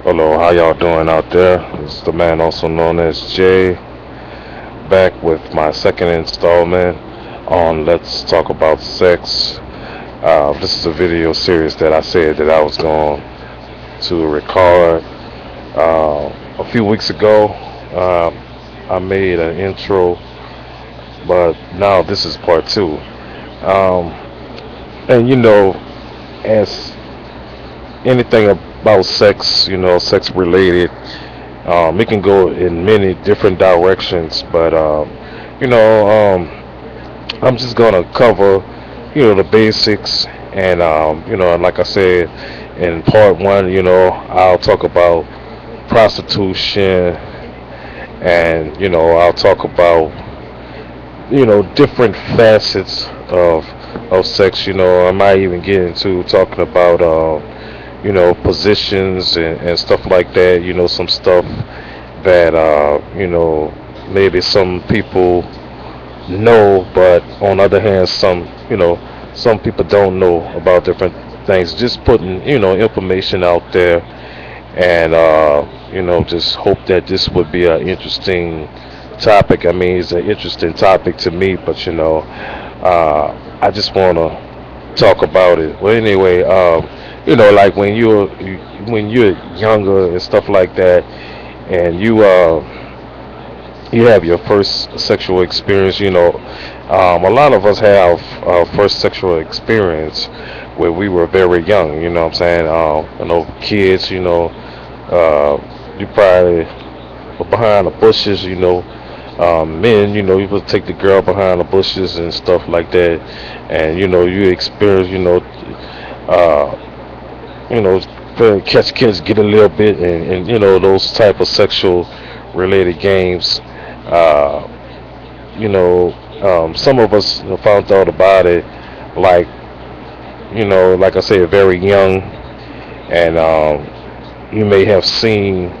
Hello, how y'all doing out there? It's the man also known as Jay, back with my second installment on Let's Talk About Sex. This is a video series that I said that I was going to record a few weeks ago. I made an intro, but now this is part two. Um, and as anything about sex, sex related, it can go in many different directions, but I'm just gonna cover, the basics, and and like I said in part one, I'll talk about prostitution, and I'll talk about different facets of sex. I might even get into talking about positions and stuff like that. Some stuff that maybe some people know, but on the other hand, some people don't know about different things. Just putting information out there, and just hope that this would be an interesting topic. I mean, it's an interesting topic to me, but I just want to talk about it. Well, anyway, like when you're younger and stuff like that, and you have your first sexual experience. A lot of us have our first sexual experience where we were very young. You know what I'm saying? Kids. You probably were behind the bushes. Men. You would take the girl behind the bushes and stuff like that, and you experience. You know, catch kids get a little bit, and those type of sexual related games. Uh, some of us found out about it, like like I said, very young, and you may have seen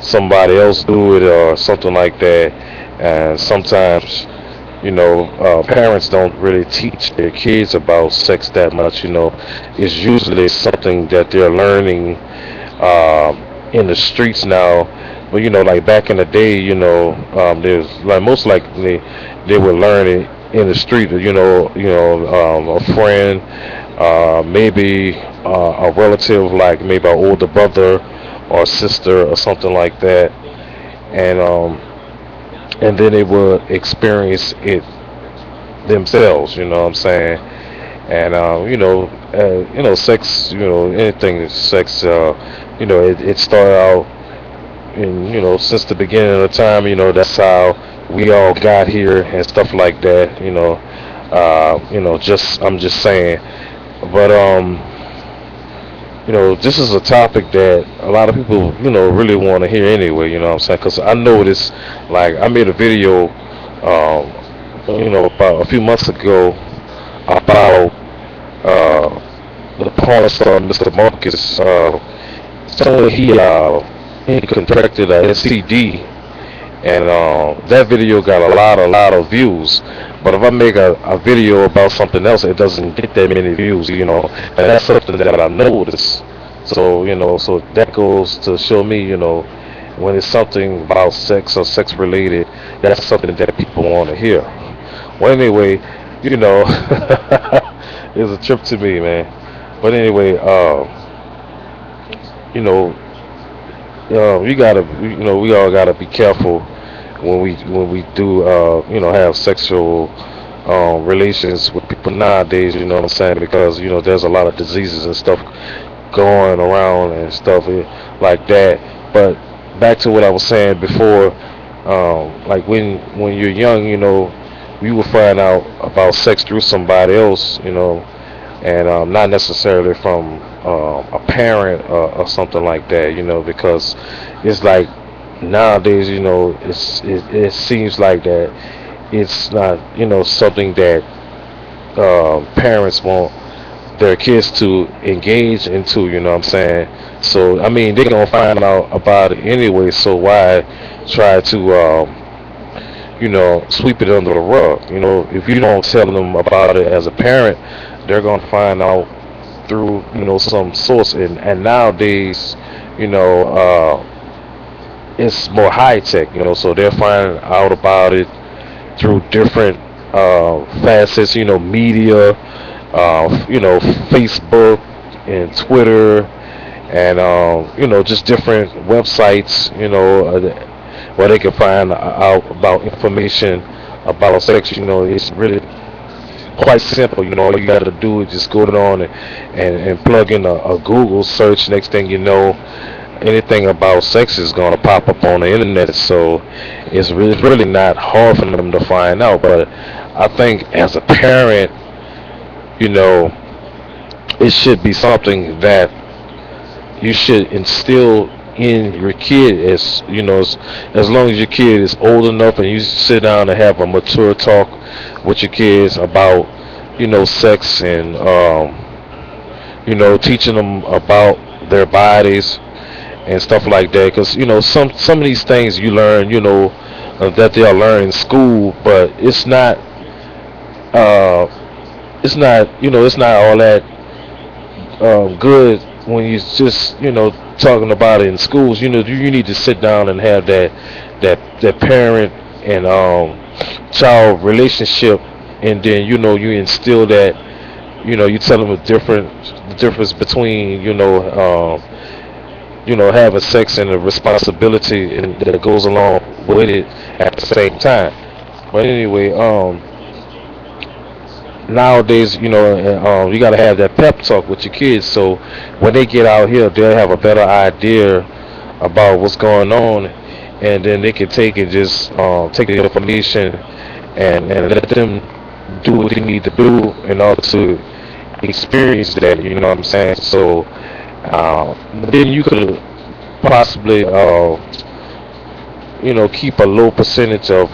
somebody else do it or something like that. And sometimes, parents don't really teach their kids about sex that much. It's usually something that they're learning in the streets now. But like back in the day, there's like most likely they were learning in the street. A friend, maybe a relative, like maybe an older brother or sister or something like that, and then they would experience it themselves. You know what I'm saying? And sex. Anything is sex. It started out, and since the beginning of the time, that's how we all got here and stuff like that. Just I'm just saying. But this is a topic that a lot of people, really want to hear anyway. You know what I'm saying? Because I noticed, like, I made a video, about a few months ago about the porn star Mr. Marcus. So he contracted a STD, and that video got a lot of views. But if I make a video about something else, it doesn't get that many views. And that's something that I noticed. So so that goes to show me, when it's something about sex or sex related, that's something that people want to hear. Well, anyway, you know, it was a trip to me, man. But anyway, you know, we all gotta be careful when we do, have sexual relations with people nowadays. You know what I'm saying? Because there's a lot of diseases and stuff going around and stuff like that. But back to what I was saying before, like when you're young, you will find out about sex through somebody else, and not necessarily from a parent or something like that, because it's like nowadays, it seems like that it's not, something that parents want their kids to engage into, you know what I'm saying? So, I mean, they're going to find out about it anyway, so why try to, sweep it under the rug? If you don't tell them about it as a parent, they're going to find out through, some source. And nowadays, you know, it's more high tech, so they're finding out about it through different facets, media, Facebook and Twitter, and just different websites, where they can find out about information about sex. It's really quite simple. All you got to do is just go on and plug in a Google search. Next thing you know, anything about sex is going to pop up on the internet. So it's really not hard for them to find out. But I think as a parent, you know, it should be something that you should instill in your kid, as long as your kid is old enough and you sit down and have a mature talk with your kids about sex, and teaching them about their bodies and stuff like that, because some of these things you learn, that they'll learn in school, but uh it's not all that good when you just talking about it in schools. You need to sit down and have that parent and child relationship, and then you instill that. You tell them the difference between having sex and the responsibility and that goes along with it at the same time. But anyway, nowadays, you got to have that pep talk with your kids, so when they get out here, they'll have a better idea about what's going on, and then they can take and just take the information and let them do what they need to do in order to experience that. You know what I'm saying? So then you could possibly, keep a low percentage of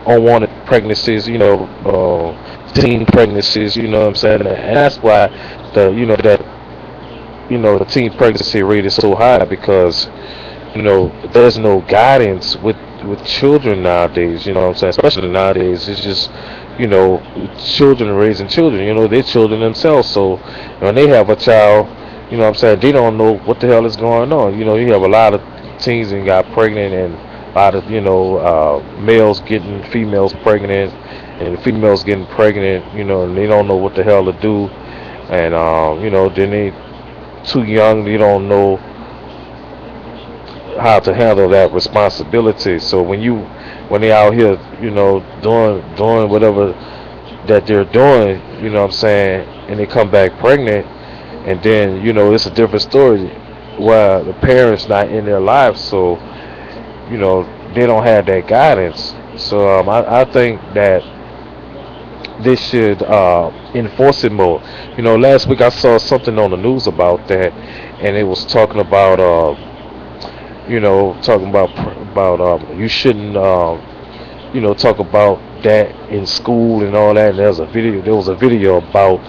unwanted pregnancies, teen pregnancies, you know what I'm saying? And that's why the teen pregnancy rate is so high, because, there's no guidance with children nowadays, you know what I'm saying? Especially nowadays, it's just, you know, children raising children, they're children themselves. So when they have a child, you know what I'm saying, they don't know what the hell is going on. You have a lot of teens and got pregnant, and a lot of, males getting females pregnant, and females getting pregnant, and they don't know what the hell to do. And, then they too young, they don't know how to handle that responsibility. So when they out here, doing whatever that they're doing, what I'm saying, and they come back pregnant, and then it's a different story where the parents not in their lives, so they don't have that guidance. So I think that they should enforce it more. Last week I saw something on the news about that, and it was talking about you shouldn't talk about that in school and all that. And there was a video about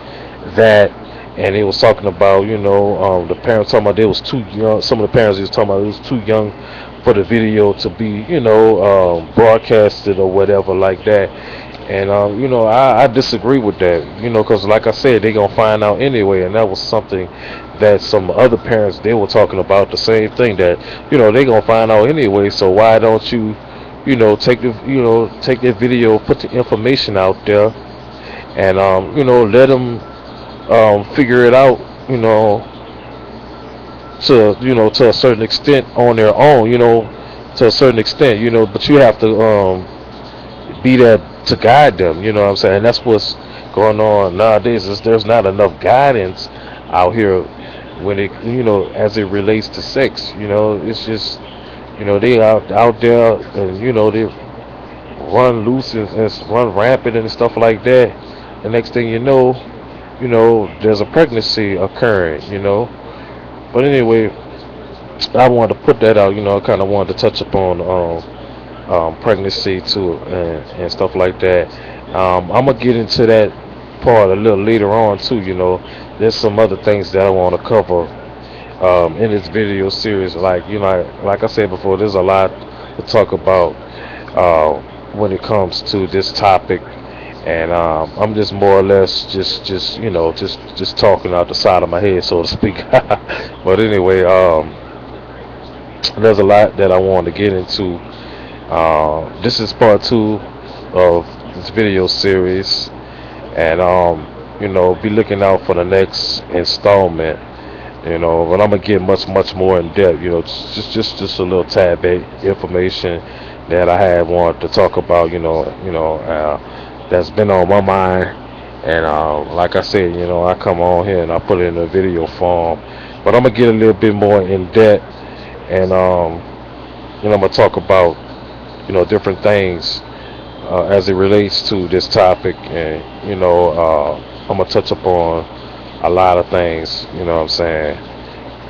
that, and it was talking about the parents talking about they was too young. Some of the parents was talking about it was too young for the video to be broadcasted or whatever like that. And I disagree with that, because like I said, they gonna find out anyway. And that was something that some other parents, they were talking about the same thing, that they gonna find out anyway. So why don't you take the video, put the information out there, and let them figure it out, to a certain extent on their own, to a certain extent, but you have to be there to guide them. You know what I'm saying? That's what's going on nowadays. Is there's not enough guidance out here when it, as it relates to sex. It's just, they out there, and they run loose and run rampant and stuff like that. The next thing there's a pregnancy occurring. But anyway, I wanted to put that out. I kind of wanted to touch upon pregnancy too, and stuff like that. I'm gonna get into that part a little later on too. There's some other things that I want to cover in this video series. Like like I said before, there's a lot to talk about when it comes to this topic, and I'm just more or less just just talking out the side of my head, so to speak. But anyway, there's a lot that I want to get into. This is part two of this video series, and be looking out for the next installment. But I'm gonna get much more in depth. Just a little tad bit information that I had wanted to talk about. That's been on my mind, and like I said, I come on here and I put it in a video form. But I'm gonna get a little bit more in depth, and I'm gonna talk about different things as it relates to this topic, and I'm gonna touch upon a lot of things. You know what I'm saying?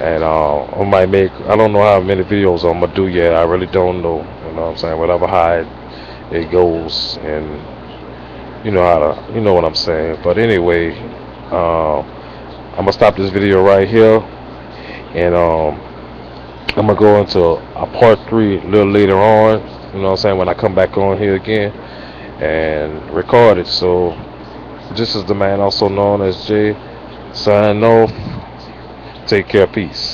And I might make, I don't know how many videos I'm gonna do yet. I really don't know. You know what I'm saying? Whatever how it goes, and you know what I'm saying. But anyway, I'm gonna stop this video right here, and I'm gonna go into a part three a little later on. You know what I'm saying? When I come back on here again and record it. So this is the man also known as Jay. Signing off. Take care. Peace.